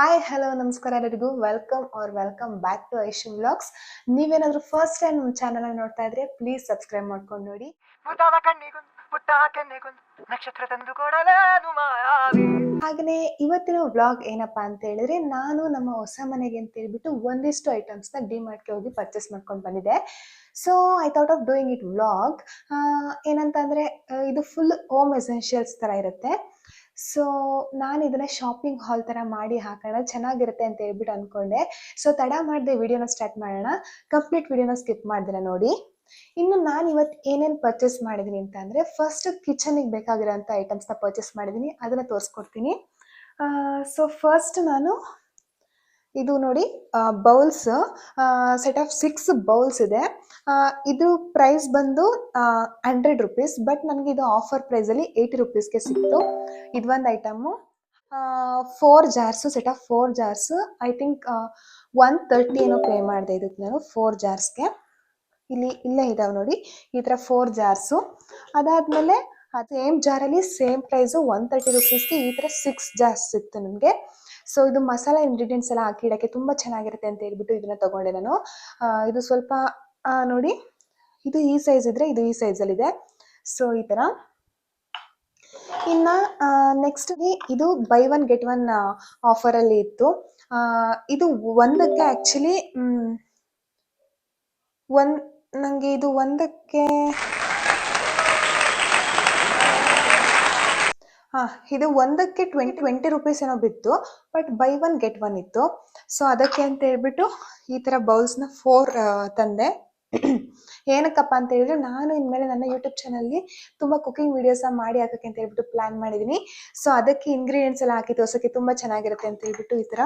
Hi hello ನಮಸ್ಕಾರ ಎಲ್ಲರಿಗೂ welcome back to Aishu vlogs. ನೀವೇನಾದ್ರೂ ಫಸ್ಟ್ ಟೈಮ್ ನಮ್ಮ ಚಾನಲ್ ನೋಡ್ತಾ ಇದ್ರೆ ಪ್ಲೀಸ್ ಸಬ್ಸ್ಕ್ರೈಬ್ ಮಾಡ್ಕೊಂಡು ನೋಡಿ. ನಕ್ಷತ್ರ ತಂದು ಹಾಗೆಯೇ ಇವತ್ತಿನ ವ್ಲಾಗ್ ಏನಪ್ಪಾ ಅಂತ ಹೇಳಿದ್ರೆ, ನಾನು ನಮ್ಮ ಹೊಸ ಮನೆಗೆ ಅಂತ ಹೇಳ್ಬಿಟ್ಟು ಒಂದಿಷ್ಟು ಐಟಮ್ಸ್ನ ಡಿಮಾರ್ಟ್ಗೆ ಹೋಗಿ ಪರ್ಚೇಸ್ ಮಾಡ್ಕೊಂಡು ಬಂದಿದ್ದೆ. So I thought of doing it vlog. ಏನಂತ ಅಂದರೆ ಇದು ಫುಲ್ ಹೋಮ್ ಎಸೆನ್ಷಿಯಲ್ಸ್ ಥರ ಇರುತ್ತೆ. ಸೊ ನಾನು ಇದನ್ನ ಶಾಪಿಂಗ್ ಹಾಲ್ ಥರ ಮಾಡಿ ಹಾಕೋಣ, ಚೆನ್ನಾಗಿರುತ್ತೆ ಅಂತ ಹೇಳ್ಬಿಟ್ಟು ಅಂದ್ಕೊಂಡೆ. ಸೊ ತಡ ಮಾಡದೆ ವಿಡಿಯೋನ ಸ್ಟಾರ್ಟ್ ಮಾಡೋಣ. ಕಂಪ್ಲೀಟ್ ವಿಡಿಯೋನ ಸ್ಕಿಪ್ ಮಾಡಿದ್ರೆ ನೋಡಿ. ಇನ್ನು ನಾನು ಇವತ್ತು ಏನೇನು ಪರ್ಚೇಸ್ ಮಾಡಿದ್ದೀನಿ ಅಂತ ಅಂದರೆ, ಫಸ್ಟ್ ಕಿಚನಿಗೆ ಬೇಕಾಗಿರೋಂಥ ಐಟಮ್ಸ್ನ ಪರ್ಚೇಸ್ ಮಾಡಿದ್ದೀನಿ, ಅದನ್ನು ತೋರಿಸ್ಕೊಡ್ತೀನಿ. ಸೊ ಫಸ್ಟ್ ನಾನು ಇದು ನೋಡಿ, ಬೌಲ್ಸ್, ಸೆಟ್ ಆಫ್ 6 ಬೌಲ್ಸ್ ಇದೆ. ಇದು ಪ್ರೈಸ್ ಬಂದು 100 ರುಪೀಸ್, ಬಟ್ ನನಗೆ ಇದು ಆಫರ್ ಪ್ರೈಸಲ್ಲಿ 80 ರುಪೀಸ್ಗೆ ಸಿಕ್ತು. ಇದೊಂದು item. 4 jars, set of 4 jars, I think 130 ಏನೋ ಪೇ ಮಾಡಿದೆ ಇದಕ್ಕೆ ನಾನು 4 ಜಾರ್ಸ್ಗೆ. ಇಲ್ಲೇ ಇದಾವೆ ನೋಡಿ, ಈ ಥರ 4 ಜಾರ್ಸು. ಅದಾದಮೇಲೆ ಸೇಮ್ ಜಾರಲ್ಲಿ ಸೇಮ್ ಪ್ರೈಸು 130 ರುಪೀಸ್ಗೆ ಈ ಥರ 6 ಜಾರ್ಸ್ ಸಿಕ್ತು ನನಗೆ. ಸೊ ಇದು ಮಸಾಲೆ ಇಂಗ್ರೀಡಿಯೆಂಟ್ಸ್ ಎಲ್ಲ ಹಾಕಿ ಇಡೋಕ್ಕೆ ತುಂಬ ಚೆನ್ನಾಗಿರುತ್ತೆ ಅಂತ ಹೇಳ್ಬಿಟ್ಟು ಇದನ್ನ ತಗೊಂಡೆ ನಾನು. ಇದು ಸ್ವಲ್ಪ ನೋಡಿ, ಇದು ಈ ಸೈಜ್ ಇದ್ರೆ ಇದು ಈ ಸೈಜಲ್ಲಿದೆ. ಸೊ ಈ ಥರ. ಇನ್ನು ನೆಕ್ಸ್ಟ್ ಇದು ಬೈ 1 get 1 ಆಫರಲ್ಲಿ ಇತ್ತು. ಇದು ಒಂದಕ್ಕೆ ಆ್ಯಕ್ಚುಲಿ ನನಗೆ ಇದು ಒಂದಕ್ಕೆ ಇದು ಒಂದಕ್ಕೆ 20 ರುಪೀಸ್ ಏನೋ ಬಿತ್ತು, ಬಟ್ ಬೈ 1 get 1 ಇತ್ತು. ಸೊ ಅದಕ್ಕೆ ಅಂತ ಹೇಳ್ಬಿಟ್ಟು ಈ ಥರ ಬೌಲ್ಸ್ನ 4 ತಂದೆ. ಏನಕ್ಕಪ್ಪ ಅಂತ ಹೇಳಿದ್ರೆ, ನಾನು ಇನ್ಮೇಲೆ ನನ್ನ ಯೂಟ್ಯೂಬ್ ಚಾನಲ್ಲಿ ತುಂಬ ಕುಕಿಂಗ್ ವೀಡಿಯೋಸ ಮಾಡಿ ಹಾಕೋಕ್ಕೆ ಅಂತ ಹೇಳ್ಬಿಟ್ಟು ಪ್ಲ್ಯಾನ್ ಮಾಡಿದ್ದೀನಿ. ಸೊ ಅದಕ್ಕೆ ಇಂಗ್ರೀಡಿಯೆಂಟ್ಸ್ ಎಲ್ಲ ಹಾಕಿ ತೋರ್ಸೋಕ್ಕೆ ತುಂಬ ಚೆನ್ನಾಗಿರುತ್ತೆ ಅಂತ ಹೇಳ್ಬಿಟ್ಟು ಈ ಥರ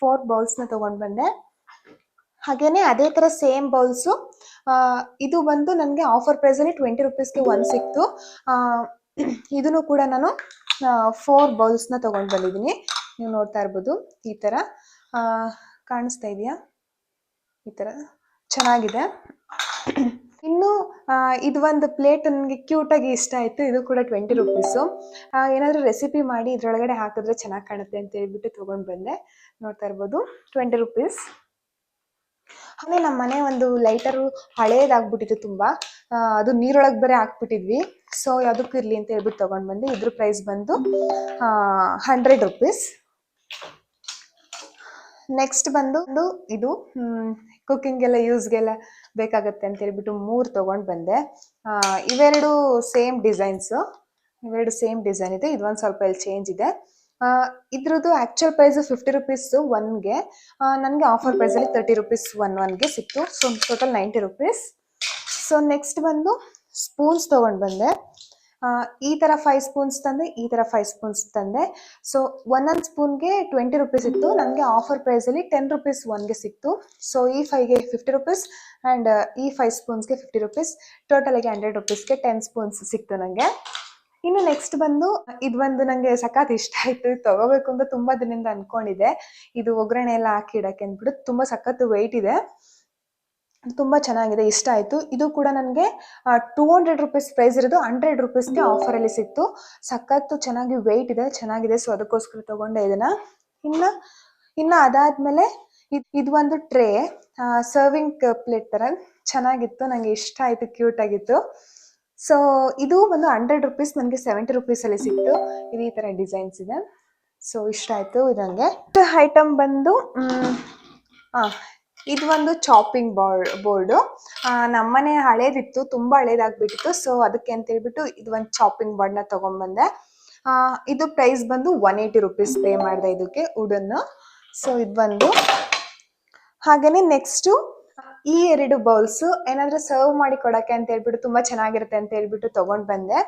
4 ಬೌಲ್ಸ್ನ ತೊಗೊಂಡು ಬಂದೆ. ಹಾಗೇನೆ ಅದೇ ಥರ ಸೇಮ್ ಬೌಲ್ಸು, ಇದು ಬಂದು ನನಗೆ ಆಫರ್ ಪ್ರೈಸಲ್ಲಿ 20 ರುಪೀಸ್ಗೆ 1 ಸಿಕ್ತು. ಇದನ್ನು ಕೂಡ ನಾನು 4 ಬೌಲ್ಸ್ನ ತೊಗೊಂಡು ಬಂದಿದ್ದೀನಿ. ನೀವು ನೋಡ್ತಾ ಇರ್ಬೋದು, ಈ ಥರ ಕಾಣಿಸ್ತಾ ಇದೆಯಾ? ಈ ಥರ ಚೆನ್ನಾಗಿದೆ. ಇನ್ನು ಇದು ಒಂದು ಪ್ಲೇಟ್ ನನಗೆ ಕ್ಯೂಟಾಗಿ ಇಷ್ಟ ಆಯಿತು. ಇದು ಕೂಡ 20 ರುಪೀಸು. ಏನಾದರೂ ರೆಸಿಪಿ ಮಾಡಿ ಇದರೊಳಗಡೆ ಹಾಕಿದ್ರೆ ಚೆನ್ನಾಗಿ ಕಾಣುತ್ತೆ ಅಂತ ಹೇಳ್ಬಿಟ್ಟು ತೊಗೊಂಡು ಬಂದೆ. ನೋಡ್ತಾ ಇರ್ಬೋದು, 20 ರುಪೀಸ್. ಹಾಗೆ ನಮ್ಮ ಮನೆ ಒಂದು ಲೈಟರು ಹಳೇದಾಗ್ಬಿಟ್ಟಿತ್ತು ತುಂಬ, ಅದು ನೀರೊಳಗೆ ಬೇರೆ ಹಾಕ್ಬಿಟ್ಟಿದ್ವಿ. ಸೊ ಯಾವುದಕ್ಕೂ ಇರಲಿ ಅಂತ ಹೇಳ್ಬಿಟ್ಟು ತೊಗೊಂಡು ಬಂದೆ. ಇದ್ರ ಪ್ರೈಸ್ ಬಂದು 100 ರುಪೀಸ್. ನೆಕ್ಸ್ಟ್ ಬಂದು ಇದು ಕುಕ್ಕಿಂಗೆಲ್ಲ ಯೂಸ್ಗೆಲ್ಲ ಬೇಕಾಗತ್ತೆ ಅಂತ ಹೇಳ್ಬಿಟ್ಟು 3 ತೊಗೊಂಡು ಬಂದೆ. ಇವೆರಡು ಸೇಮ್ ಡಿಸೈನ್ಸು, ಇವೆರಡು ಸೇಮ್ ಡಿಸೈನ್ ಇದೆ. ಇದೊಂದು ಸ್ವಲ್ಪ ಇಲ್ಲಿ ಚೇಂಜ್ ಇದೆ. ಇದ್ರದ್ದು ಆ್ಯಕ್ಚುಯಲ್ ಪ್ರೈಸು 50 ರುಪೀಸು ಒನ್ಗೆ. ನನಗೆ ಆಫರ್ ಪ್ರೈಸಲ್ಲಿ 30 ರುಪೀಸ್ ಒನ್ಗೆ ಸಿಕ್ತು. So total 90 rupees. So next ಬಂದು ಸ್ಪೂನ್ಸ್ ತೊಗೊಂಡು ಬಂದೆ. ಈ ಥರ 5 ಸ್ಪೂನ್ಸ್ ತಂದೆ, ಈ ಥರ 5 ಸ್ಪೂನ್ಸ್ ತಂದೆ. ಸೊ ಒಂದೊಂದು ಸ್ಪೂನ್ಗೆ 20 ರುಪೀಸ್ ಇತ್ತು. ನನಗೆ ಆಫರ್ ಪ್ರೈಸಲ್ಲಿ 10 ರುಪೀಸ್ ಒನ್ಗೆ ಸಿಕ್ತು. ಸೊ ಈ 5ಗೆ 50 ರುಪೀಸ್ ಆ್ಯಂಡ್ ಈ 5 ಸ್ಪೂನ್ಸ್ಗೆ 50 ರುಪೀಸ್, ಟೋಟಲಿಗೆ 100 ರುಪೀಸ್ಗೆ 10 ಸ್ಪೂನ್ಸ್ ಸಿಕ್ತು ನನಗೆ. ಇನ್ನು ನೆಕ್ಸ್ಟ್ ಬಂದು ಇದು ಒಂದು ನನಗೆ ಸಖತ್ ಇಷ್ಟ ಆಯಿತು. ಇದು ತೊಗೋಬೇಕು ಅಂತ ತುಂಬ ದಿನದಿಂದ ಅಂದ್ಕೊಂಡಿದ್ದೆ. ಇದು ಒಗ್ಗರಣೆ ಎಲ್ಲ ಹಾಕಿ ಇಡೋಕ್ಕೆ ಅಂದ್ಬಿಟ್ಟು ತುಂಬ ಸಖತ್ ವೆಯ್ಟ್ ಇದೆ, ತುಂಬ ಚೆನ್ನಾಗಿದೆ, ಇಷ್ಟ ಆಯಿತು. ಇದು ಕೂಡ ನನಗೆ 200 ರುಪೀಸ್ ಪ್ರೈಸ್ ಇರೋದು 100 ರುಪೀಸ್ಗೆ ಆಫರಲ್ಲಿ ಸಿಕ್ತು. ಸಖತ್ತು ಚೆನ್ನಾಗಿ ವೆಯ್ಟ್ ಇದೆ, ಚೆನ್ನಾಗಿದೆ. ಸೊ ಅದಕ್ಕೋಸ್ಕರ ತೊಗೊಂಡೆ ಇದನ್ನು. ಇನ್ನು ಅದಾದಮೇಲೆ ಇದು ಒಂದು ಟ್ರೇ, ಸರ್ವಿಂಗ್ ಪ್ಲೇಟ್ ಥರ ಚೆನ್ನಾಗಿತ್ತು, ನನಗೆ ಇಷ್ಟ ಆಯಿತು, ಕ್ಯೂಟಾಗಿತ್ತು. ಸೊ ಇದು ಒಂದು 100 ರುಪೀಸ್, ನನಗೆ 70 ರುಪೀಸಲ್ಲಿ ಸಿಕ್ತು. ಇದು ಈ ಥರ ಡಿಸೈನ್ಸ್ ಇದೆ. ಸೊ ಇಷ್ಟ ಆಯಿತು ಇದು ನನಗೆ. ಐಟಮ್ ಬಂದು ಇದು ಒಂದು ಚಾಪಿಂಗ್ ಬೋರ್ಡು. ನಮ್ಮನೆ ಹಳೇದಿತ್ತು, ತುಂಬ ಹಳೇದಾಗ್ಬಿಟ್ಟಿತ್ತು. ಸೊ ಅದಕ್ಕೆ ಅಂತ ಹೇಳ್ಬಿಟ್ಟು ಇದು ಒಂದು ಚಾಪಿಂಗ್ ಬೋರ್ಡ್ನ ತೊಗೊಂಡ್ಬಂದೆ. ಇದು ಪ್ರೈಸ್ ಬಂದು 180 ರುಪೀಸ್ ಪೇ ಮಾಡಿದೆ ಇದಕ್ಕೆ, ವುಡನ್ನು. ಸೊ ಇದು ಬಂದು ಹಾಗೆಯೇ ನೆಕ್ಸ್ಟು ಈ 2 ಬೌಲ್ಸು ಏನಾದರೂ ಸರ್ವ್ ಮಾಡಿ ಕೊಡೋಕ್ಕೆ ಅಂತ ಹೇಳ್ಬಿಟ್ಟು ತುಂಬ ಚೆನ್ನಾಗಿರುತ್ತೆ ಅಂತ ಹೇಳ್ಬಿಟ್ಟು ತೊಗೊಂಡು ಬಂದೆ.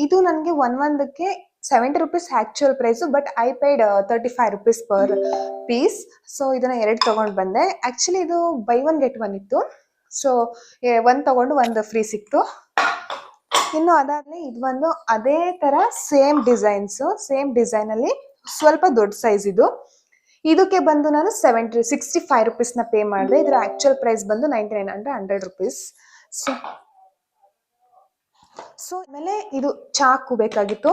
ಇದು ನನಗೆ ಒಂದಕ್ಕೆ 70 rupees actual price, but I paid 35 rupees per piece. So ಇದನ್ನು 2 ತೊಗೊಂಡು ಬಂದೆ. ಆ್ಯಕ್ಚುಲಿ ಇದು ಬೈ 1 get 1 ಇತ್ತು. ಸೊ 1 ತೊಗೊಂಡು 1 ಫ್ರೀ ಸಿಕ್ತು. ಇನ್ನು ಅದಾದಮೇಲೆ ಇದು ಒಂದು ಅದೇ ಥರ ಸೇಮ್ ಡಿಸೈನ್ಸು, ಸೇಮ್ ಡಿಸೈನಲ್ಲಿ ಸ್ವಲ್ಪ ದೊಡ್ಡ ಸೈಜ್ ಇದು. ಇದಕ್ಕೆ ಬಂದು ನಾನು 65 ರುಪೀಸ್ನ ಪೇ ಮಾಡಿದೆ. ಇದರ ಆ್ಯಕ್ಚುಯಲ್ ಪ್ರೈಸ್ ಬಂದು 99 ಅಂದರೆ 100 ರುಪೀಸ್. ಸೊ ಸೊ ಆಮೇಲೆ ಇದು ಚಾಕು ಬೇಕಾಗಿತ್ತು.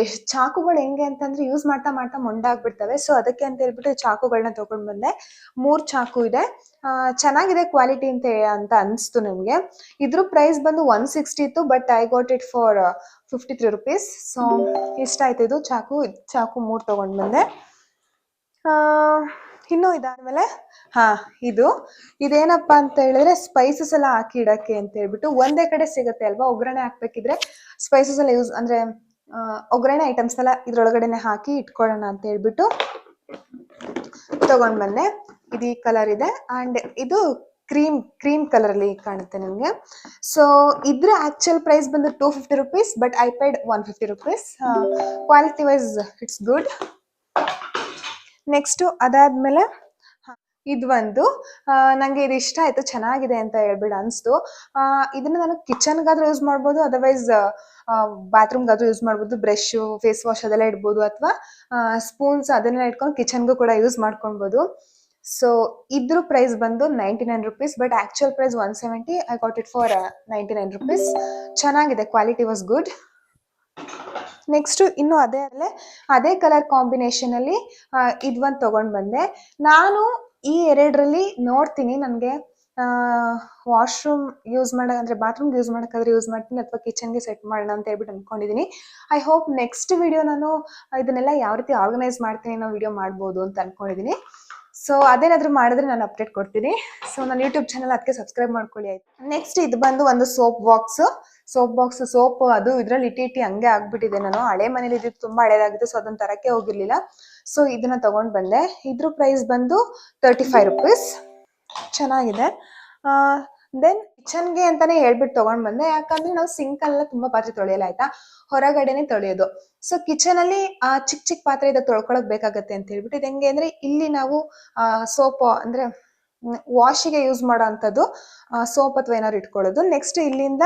ಎಷ್ಟು ಚಾಕುಗಳು ಹೆಂಗೆ ಅಂತಂದ್ರೆ ಯೂಸ್ ಮಾಡ್ತಾ ಮಾಡ್ತಾ ಮೊಂಡಾಗ್ಬಿಡ್ತವೆ. ಸೊ ಅದಕ್ಕೆ ಅಂತ ಹೇಳ್ಬಿಟ್ಟು ಚಾಕುಗಳನ್ನ ತಗೊಂಡ್ ಬಂದೆ. 3 ಚಾಕು ಇದೆ. ಚೆನ್ನಾಗಿದೆ ಕ್ವಾಲಿಟಿ ಅಂತ ಅನಿಸ್ತು ನನಗೆ. ಇದ್ರ ಪ್ರೈಸ್ ಬಂದು 160 ಇತ್ತು, but I got it for 53 rupees. So ಇಷ್ಟ ಆಯ್ತು ಇದು ಚಾಕು 3 ತಗೊಂಡ್ ಬಂದೆ. ಇನ್ನು ಇದಾದ್ಮೇಲೆ ಇದೇನಪ್ಪ ಅಂತ ಹೇಳಿದ್ರೆ ಸ್ಪೈಸಸ್ ಎಲ್ಲ ಹಾಕಿ ಇಡಕ್ಕೆ ಅಂತ ಹೇಳ್ಬಿಟ್ಟು ಒಂದೇ ಕಡೆ ಸಿಗುತ್ತೆ ಅಲ್ವಾ. ಒಗ್ಗರಣೆ ಹಾಕ್ಬೇಕಿದ್ರೆ ಸ್ಪೈಸಸ್ ಎಲ್ಲ ಯೂಸ್ ಅಂದ್ರೆ ಒಗ್ಗರಣೆ ಐಟಮ್ಸ್ ಎಲ್ಲ ಇದ್ರೊಳಗಡೆನೆ ಹಾಕಿ ಇಟ್ಕೊಳ್ಳೋಣ ಅಂತ ಹೇಳ್ಬಿಟ್ಟು ತಗೊಂಡ್ ಬಂದೆ. ಇದು ಈ ಕಲರ್ ಇದೆ ಅಂಡ್ ಇದು ಕ್ರೀಮ್ ಕಲರ್ ಅಲ್ಲಿ ಕಾಣುತ್ತೆ ನಿಮ್ಗೆ. ಸೊ ಇದ್ರ ಆಕ್ಚುಯಲ್ ಪ್ರೈಸ್ ಬಂದು 250 rupees, but I paid 150 rupees. Quality wise it's good. Next ಅದಾದ್ಮೇಲೆ ಇದು ಒಂದು ನಂಗೆ ಇದು ಇಷ್ಟ ಆಯ್ತು, ಚೆನ್ನಾಗಿದೆ ಅಂತ ಹೇಳ್ಬಿಟ್ಟು ಅನ್ಸ್ತು. ಇದನ್ನ ನಾನು ಕಿಚನ್ಗಾದ್ರೂ ಯೂಸ್ ಮಾಡ್ಬೋದು, ಅದರ್ವೈಸ್ ಬಾತ್ರೂಮ್ಗಾದ್ರೂ ಯೂಸ್ ಮಾಡ್ಬೋದು. ಬ್ರಷ್, ಫೇಸ್ ವಾಶ್ ಅದೆಲ್ಲ ಇಡ್ಬೋದು, ಅಥವಾ ಸ್ಪೂನ್ಸ್ ಅದನ್ನೆಲ್ಲ ಇಟ್ಕೊಂಡು ಕಿಚನ್ಗೂ ಕೂಡ ಯೂಸ್ ಮಾಡ್ಕೊಳ್ಬೋದು. ಸೊ ಇದ್ರ ಪ್ರೈಸ್ ಬಂದು 99 rupees, but actual price 170. I got it for 99 rupees. ಚೆನ್ನಾಗಿದೆ, ಕ್ವಾಲಿಟಿ ವಾಸ್ ಗುಡ್. ನೆಕ್ಸ್ಟ್ ಇನ್ನು ಅದೇ ಕಲರ್ ಕಾಂಬಿನೇಷನ್ ಅಲ್ಲಿ ಇದೊಂದು ತಗೊಂಡ್ ಬಂದೆ. ನಾನು ಈ ಎರಡರಲ್ಲಿ ನೋಡ್ತೀನಿ, ನನಗೆ ವಾಶ್ರೂಮ್ ಯೂಸ್ ಅಂದ್ರೆ ಬಾತ್ರೂಮ್ ಯೂಸ್ ಮಾಡೋಕ್ಕಾದ್ರೆ ಯೂಸ್ ಮಾಡ್ತೀನಿ, ಅಥವಾ ಕಿಚನ್ಗೆ ಸೆಟ್ ಮಾಡೋಣ ಅಂತ ಹೇಳ್ಬಿಟ್ಟು ಅನ್ಕೊಂಡಿದೀನಿ. ಐ ಹೋಪ್ ನೆಕ್ಸ್ಟ್ ವಿಡಿಯೋ ನಾನು ಇದನ್ನೆಲ್ಲ ಯಾವ ರೀತಿ ಆರ್ಗನೈಸ್ ಮಾಡ್ತೀನಿ ಅನ್ನೋ ವಿಡಿಯೋ ಮಾಡ್ಬೋದು ಅಂತ ಅನ್ಕೊಂಡಿದೀನಿ. ಸೊ ಅದೇನಾದ್ರೂ ಮಾಡಿದ್ರೆ ನಾನು ಅಪ್ಡೇಟ್ ಕೊಡ್ತೀನಿ. ಸೊ ನನ್ನ ಯೂಟ್ಯೂಬ್ ಚಾನಲ್ ಅದಕ್ಕೆ ಸಬ್ಸ್ಕ್ರೈಬ್ ಮಾಡ್ಕೊಳ್ಳಿ ಆಯ್ತು. ನೆಕ್ಸ್ಟ್ ಇದು ಬಂದು ಒಂದು ಸೋಪ್ ಬಾಕ್ಸ್. ಸೋಪ್ ಅದು ಇದ್ರಲ್ಲಿ ಇಟ್ಟಿ ಹಂಗೆ ಆಗ್ಬಿಟ್ಟಿದೆ. ನಾನು ಹಳೆ ಮನೇಲಿ ಇದ್ದು ತುಂಬಾ ಹಳೇದಾಗಿತ್ತು, ಸೊ ಅದನ್ನ ತರಕ್ಕೆ ಹೋಗಿರ್ಲಿಲ್ಲ. ಸೊ ಇದನ್ನ ತಗೊಂಡ್ ಬಂದೆ. ಇದ್ರ ಪ್ರೈಸ್ ಬಂದು 35 ರುಪೀಸ್. ಚೆನ್ನಾಗಿದೆ. ದೆನ್ ಕಿಚನ್ಗೆ ಅಂತಾನೆ ಹೇಳ್ಬಿಟ್ಟು ತಗೊಂಡ್ ಬಂದೆ, ಯಾಕಂದ್ರೆ ನಾವು ಸಿಂಕ್ ಅಲ್ಲ ತುಂಬಾ ಪಾತ್ರೆ ತೊಳೆಯಲ್ಲ ಆಯ್ತಾ, ಹೊರಗಡೆನೆ ತೊಳೆಯೋದು. ಸೊ ಕಿಚನ್ ಅಲ್ಲಿ ಚಿಕ್ಕ ಪಾತ್ರೆ ಇದೆ ತೊಳ್ಕೊಳಕ್ ಬೇಕಾಗತ್ತೆ ಅಂತ ಹೇಳ್ಬಿಟ್ಟು ಇದು ಹೆಂಗೆ ಅಂದ್ರೆ, ಇಲ್ಲಿ ನಾವು ಸೋಪ್ ಅಂದ್ರೆ ವಾಶಿಗೆ ಯೂಸ್ ಮಾಡೋ ಅಂಥದ್ದು ಸೋಪ್ ಅಥವಾ ಏನಾದ್ರು ಇಟ್ಕೊಳ್ಳೋದು. ನೆಕ್ಸ್ಟ್ ಇಲ್ಲಿಂದ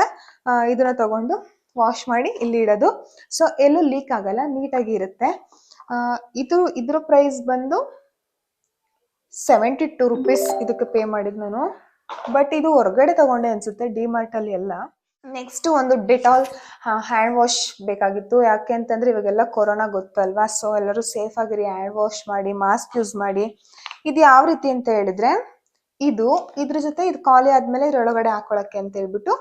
ಇದನ್ನ ತಗೊಂಡು ವಾಶ್ ಮಾಡಿ ಇಲ್ಲಿ ಇಡೋದು. ಸೊ ಎಲ್ಲೂ ಲೀಕ್ ಆಗಲ್ಲ, ನೀಟಾಗಿ ಇರುತ್ತೆ. ಇದ್ರ ಪ್ರೈಸ್ ಬಂದು 72 ರುಪೀಸ್ ಇದಕ್ಕೆ ಪೇ ಮಾಡಿದ್ ನಾನು, ಬಟ್ ಇದು ಹೊರಗಡೆ ತಗೊಂಡೆ ಅನ್ಸುತ್ತೆ, ಡಿಮಾರ್ಟ್ ಅಲ್ಲಿ ಎಲ್ಲ. ನೆಕ್ಸ್ಟ್ ಒಂದು ಡೆಟಾಲ್ ಹ್ಯಾಂಡ್ ವಾಶ್ ಬೇಕಾಗಿತ್ತು. ಯಾಕೆ ಅಂತಂದ್ರೆ ಇವಾಗೆಲ್ಲ ಕೊರೋನಾ ಗೊತ್ತಲ್ವಾ, ಸೊ ಎಲ್ಲರೂ ಸೇಫ್ ಆಗಿರಿ, ಹ್ಯಾಂಡ್ ವಾಶ್ ಮಾಡಿ, ಮಾಸ್ಕ್ ಯೂಸ್ ಮಾಡಿ. ಇದು ಯಾವ ರೀತಿ ಅಂತ ಹೇಳಿದ್ರೆ, ಇದ್ರ ಜೊತೆ ಇದು ಖಾಲಿ ಆದ್ಮೇಲೆ ಇದ್ರೊಳಗಡೆ ಹಾಕೊಳಕ್ಕೆ ಅಂತ ಹೇಳ್ಬಿಟ್ಟು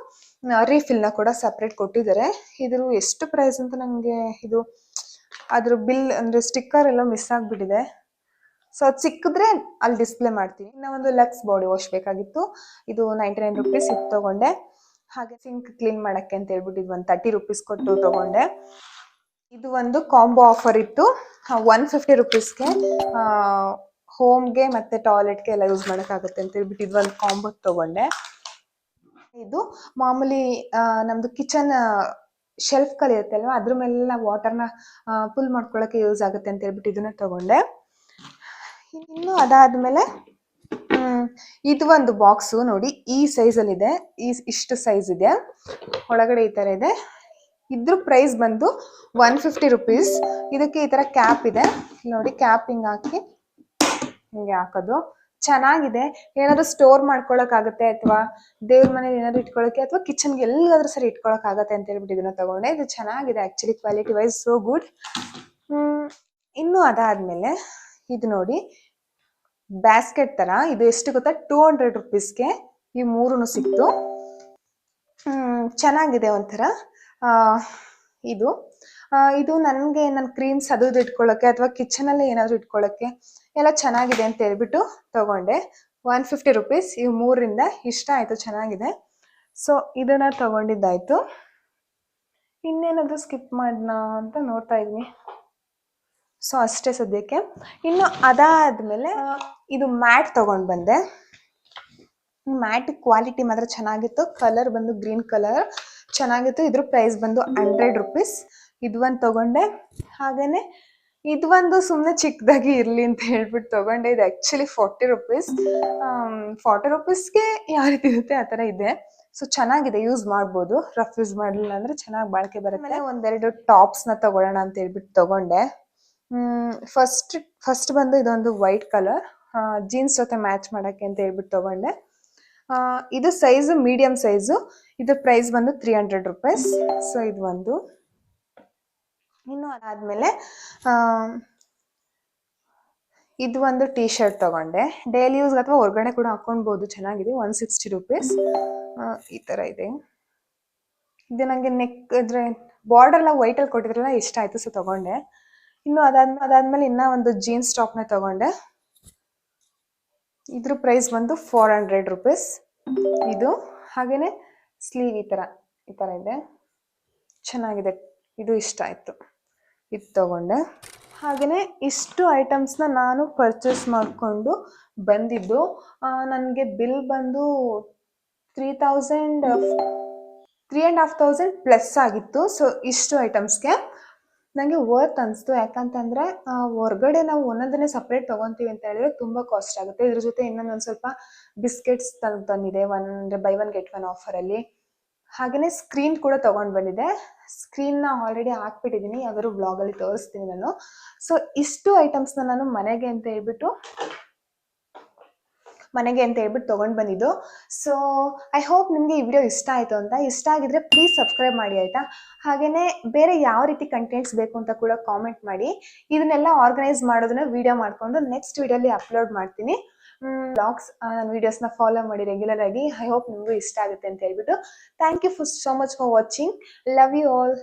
ರೀಫಿಲ್ ನ ಕೂಡ ಸಪ್ರೇಟ್ ಕೊಟ್ಟಿದ್ದಾರೆ. ಇದ್ರ ಎಷ್ಟು ಪ್ರೈಸ್ ಅಂತ ನಂಗೆ ಅದ್ರ ಬಿಲ್ ಅಂದ್ರೆ ಸ್ಟಿಕ್ಕರ್ ಎಲ್ಲ ಮಿಸ್ ಆಗ್ಬಿಟ್ಟಿದೆ. ಸೊ ಅದು ಸಿಕ್ಕಿದ್ರೆ ಅಲ್ಲಿ ಡಿಸ್ಪ್ಲೇ ಮಾಡ್ತೀನಿ. ಇನ್ನ ಒಂದು ಲಕ್ಸ್ ಬಾಡಿ ವಾಶ್ ಬೇಕಾಗಿತ್ತು, ಇದು 99 ರುಪೀಸ್ ಇದು ತಗೊಂಡೆ. ಹಾಗೆ ಸಿಂಕ್ ಕ್ಲೀನ್ ಮಾಡಕ್ಕೆ ಅಂತ ಹೇಳ್ಬಿಟ್ಟು ಇದು ಒಂದು 30 ರುಪೀಸ್ ಕೊಟ್ಟು ತಗೊಂಡೆ. ಇದು ಒಂದು ಕಾಂಬೋ ಆಫರ್ ಇತ್ತು, 150 ರುಪೀಸ್ಗೆ ಹೋಮ್ಗೆ ಮತ್ತೆ ಟಾಯ್ಲೆಟ್ಗೆ ಎಲ್ಲ ಯೂಸ್ ಮಾಡೋಕ್ಕಾಗುತ್ತೆ ಅಂತ ಹೇಳ್ಬಿಟ್ಟು ಇದು ಒಂದು ಕಾಂಬೋ ತಗೊಂಡೆ. ಇದು ಮಾಮೂಲಿ ನಮ್ದು ಕಿಚನ್ ಶೆಲ್ಫ್ ಕಲಿಯುತ್ತೆ ಅಲ್ವಾ, ಅದ್ರ ಮೇಲೆಲ್ಲ ವಾಟರ್ನ ಫುಲ್ ಮಾಡ್ಕೊಳ್ಳೋಕೆ ಯೂಸ್ ಆಗುತ್ತೆ ಅಂತ ಹೇಳ್ಬಿಟ್ಟು ಇದನ್ನ ತಗೊಂಡೆ. ಇನ್ನು ಅದಾದ್ಮೇಲೆ ಇದು ಒಂದು ಬಾಕ್ಸು ನೋಡಿ, ಈ ಸೈಜ್ ಅಲ್ಲಿ ಇದೆ, ಇಷ್ಟು ಸೈಜ್ ಇದೆ, ಒಳಗಡೆ ಈ ತರ ಇದೆ. ಇದ್ರ ಪ್ರೈಸ್ ಬಂದು 150 ರುಪೀಸ್. ಇದಕ್ಕೆ ಈ ತರ ಕ್ಯಾಪ್ ಇದೆ ನೋಡಿ, ಕ್ಯಾಪ್ ಹಿಂಗ್ ಹಾಕಿ ಹಿಂಗೆ ಹಾಕೋದು. ಚೆನ್ನಾಗಿದೆ, ಏನಾದ್ರು ಸ್ಟೋರ್ ಮಾಡ್ಕೊಳಕ್ ಆಗುತ್ತೆ, ಅಥವಾ ದೇವ್ರ ಮನೇಲಿ ಏನಾದ್ರು ಇಟ್ಕೊಳಕ್ಕೆ, ಅಥವಾ ಕಿಚನ್ಗೆ ಎಲ್ಲಾದ್ರೂ ಸರಿ ಇಟ್ಕೊಳಕ್ ಆಗತ್ತೆ ಅಂತ ಹೇಳ್ಬಿಟ್ಟು ಇದನ್ನ ತಗೊಂಡೆ. ಇದು ಚೆನ್ನಾಗಿದೆ actually, quality wise so good. ಇನ್ನು ಅದಾದ್ಮೇಲೆ ಇದು ನೋಡಿ, ಬ್ಯಾಸ್ಕೆಟ್ ತರ, ಇದು ಎಷ್ಟು ಗೊತ್ತಾ, 200 ರುಪೀಸ್ಗೆ ಈ ಮೂರೂ ಸಿಕ್ತು. ಚೆನ್ನಾಗಿದೆ ಒಂಥರ. ಇದು ನನಗೆ ನನ್ನ ಕ್ರೀಮ್ಸ್ ಅದು ಇಟ್ಕೊಳ್ಳೋಕೆ, ಅಥವಾ ಕಿಚನ್ ಅಲ್ಲಿ ಏನಾದ್ರು ಇಟ್ಕೊಳ್ಳೋಕೆ ಎಲ್ಲ ಚೆನ್ನಾಗಿದೆ ಅಂತ ಹೇಳ್ಬಿಟ್ಟು ತಗೊಂಡೆ. 150 ರುಪೀಸ್. ಇವು ಮೂರರಿಂದ ಇಷ್ಟ ಆಯ್ತು, ಚೆನ್ನಾಗಿದೆ. ಸೊ ಇದನ್ನ ತಗೊಂಡಿದ್ದಾಯ್ತು. ಇನ್ನೇನಾದ್ರು ಸ್ಕಿಪ್ ಮಾಡೋಣ ಅಂತ ನೋಡ್ತಾ ಇದೀನಿ. ಸೊ ಅಷ್ಟೇ ಸದ್ಯಕ್ಕೆ. ಇನ್ನು ಅದಾದ್ಮೇಲೆ ಇದು ಮ್ಯಾಟ್ ತಗೊಂಡ್ ಬಂದೆ. ಮ್ಯಾಟ್ ಕ್ವಾಲಿಟಿ ಮಾತ್ರ ಚೆನ್ನಾಗಿತ್ತು, ಕಲರ್ ಬಂದು ಗ್ರೀನ್ ಕಲರ್ ಚೆನ್ನಾಗಿತ್ತು. ಇದ್ರ ಪ್ರೈಸ್ ಬಂದು 100 ರುಪೀಸ್. ಇದು ಒಂದು ತಗೊಂಡೆ. ಹಾಗೇನೆ ಇದು ಒಂದು ಸುಮ್ಮನೆ ಚಿಕ್ಕದಾಗಿ ಇರ್ಲಿ ಅಂತ ಹೇಳ್ಬಿಟ್ಟು ತಗೊಂಡೆ. ಇದು ಆಕ್ಚುಲಿ 40 ರುಪೀಸ್. 40 ರುಪೀಸ್ಗೆ ಯಾವ ರೀತಿ ಇರುತ್ತೆ ಆ ಥರ ಇದೆ. ಸೊ ಚೆನ್ನಾಗಿದೆ, ಯೂಸ್ ಮಾಡ್ಬೋದು, ರಫ್ ಯೂಸ್ ಮಾಡಲಿಲ್ಲ ಅಂದ್ರೆ ಚೆನ್ನಾಗಿ ಬಾಳಿಕೆ ಬರುತ್ತೆ. ಒಂದೆರಡು ಟಾಪ್ಸ್ನ ತಗೊಳ್ಳೋಣ ಅಂತ ಹೇಳ್ಬಿಟ್ಟು ತಗೊಂಡೆ. ಫಸ್ಟ್ ಬಂದು ಇದೊಂದು ವೈಟ್ ಕಲರ್, ಜೀನ್ಸ್ ಜೊತೆ ಮ್ಯಾಚ್ ಮಾಡಕ್ಕೆ ಅಂತ ಹೇಳ್ಬಿಟ್ಟು ತಗೊಂಡೆ. ಇದು ಸೈಜು ಮೀಡಿಯಂ ಸೈಜು. ಇದ್ರ ಪ್ರೈಸ್ ಬಂದು 300 ರುಪೀಸ್. ಸೊ ಇದು ಒಂದು. ಇನ್ನು ಅದಾದ್ಮೇಲೆ ಇದು ಒಂದು ಟೀ ಶರ್ಟ್ ತಗೊಂಡೆ. ಡೈಲಿ ಯೂಸ್ ಅಥವಾ ಹೊರಗಡೆ ಕೂಡ ಹಾಕೊಳ್ಬಹುದು, ಚೆನ್ನಾಗಿದೆ. 160 ರುಪೀಸ್. ಈ ತರ ಇದೆ. ಇದು ನನಗೆ ನೆಕ್ ಇದ್ರೆ ಬಾರ್ಡರ್ ಎಲ್ಲ ವೈಟ್ ಅಲ್ಲಿ ಕೊಟ್ಟಿದ್ರಲ್ಲ, ಇಷ್ಟ ಆಯ್ತು, ಸೊ ತಗೊಂಡೆ. ಇನ್ನು ಅದಾದ್ಮೇಲೆ ಇನ್ನ ಒಂದು ಜೀನ್ಸ್ ಟಾಪ್ ನ ತಗೊಂಡೆ. ಇದ್ರ ಪ್ರೈಸ್ ಬಂದು 400 ರುಪೀಸ್. ಇದು ಹಾಗೇನೆ ಸ್ಲೀವ್ ಈ ತರ ಇದೆ, ಚೆನ್ನಾಗಿದೆ. ಇದು ಇಷ್ಟ ಆಯ್ತು, ಇದು ತಗೊಂಡೆ. ಹಾಗೇನೆ ಇಷ್ಟು ಐಟಮ್ಸ್ನ ನಾನು ಪರ್ಚೇಸ್ ಮಾಡಿಕೊಂಡು ಬಂದಿದ್ದು. ನನಗೆ ಬಿಲ್ ಬಂದು 3,500 ಪ್ಲಸ್ ಆಗಿತ್ತು. ಸೊ ಇಷ್ಟು ಐಟಮ್ಸ್ಗೆ ನನಗೆ ವರ್ತ್ ಅನಿಸ್ತು. ಯಾಕಂತಂದರೆ ಹೊರಗಡೆ ನಾವು ಒಂದೊಂದನ್ನೇ ಸಪ್ರೇಟ್ ತೊಗೊತೀವಿ ಅಂತ ಹೇಳಿದ್ರೆ ತುಂಬ ಕಾಸ್ಟ್ ಆಗುತ್ತೆ. ಇದ್ರ ಜೊತೆ ಇನ್ನೊಂದು ಸ್ವಲ್ಪ ಬಿಸ್ಕೆಟ್ಸ್ ತಂದಿದೆ, ಬೈ ಒನ್ ಗೆಟ್ ಒನ್ ಆಫರಲ್ಲಿ. ಹಾಗೆಯೇ ಸ್ಕ್ರೀನ್ ಕೂಡ ತೊಗೊಂಡು ಬಂದಿದೆ. ಸ್ಕ್ರೀನ್ನ ಆಲ್ರೆಡಿ ಹಾಕ್ಬಿಟ್ಟಿದ್ದೀನಿ, ಯಾವ್ದಾದ್ರು ಬ್ಲಾಗಲ್ಲಿ ತೋರಿಸ್ತೀನಿ ನಾನು. ಸೊ ಇಷ್ಟು ಐಟಮ್ಸ್ನ ನಾನು ಮನೆಗೆ ಅಂತ ಹೇಳ್ಬಿಟ್ಟು ತೊಗೊಂಡು ಬಂದಿದ್ದು. ಸೊ ಐ ಹೋಪ್ ನಿಮಗೆ ಈ ವಿಡಿಯೋ ಇಷ್ಟ ಆಯಿತು ಅಂತ. ಇಷ್ಟ ಆಗಿದ್ರೆ ಪ್ಲೀಸ್ ಸಬ್ಸ್ಕ್ರೈಬ್ ಮಾಡಿ ಆಯಿತಾ. ಹಾಗೆಯೇ ಬೇರೆ ಯಾವ ರೀತಿ ಕಂಟೆಂಟ್ಸ್ ಬೇಕು ಅಂತ ಕೂಡ ಕಾಮೆಂಟ್ ಮಾಡಿ. ಇದನ್ನೆಲ್ಲ ಆರ್ಗನೈಸ್ ಮಾಡೋದನ್ನ ವಿಡಿಯೋ ಮಾಡಿಕೊಂಡು ನೆಕ್ಸ್ಟ್ ವಿಡಿಯೋಲಿ ಅಪ್ಲೋಡ್ ಮಾಡ್ತೀನಿ. ಬ್ಲಾಗ್ಸ್ ನನ್ನ ವೀಡಿಯೋಸ್ನ ಫಾಲೋ ಮಾಡಿ ರೆಗ್ಯುಲರ್ ಆಗಿ. ಐ ಹೋಪ್ ನಿಮಗೂ ಇಷ್ಟ ಆಗುತ್ತೆ ಅಂತ ಹೇಳ್ಬಿಟ್ಟು. Thank you so much for watching. Love you all.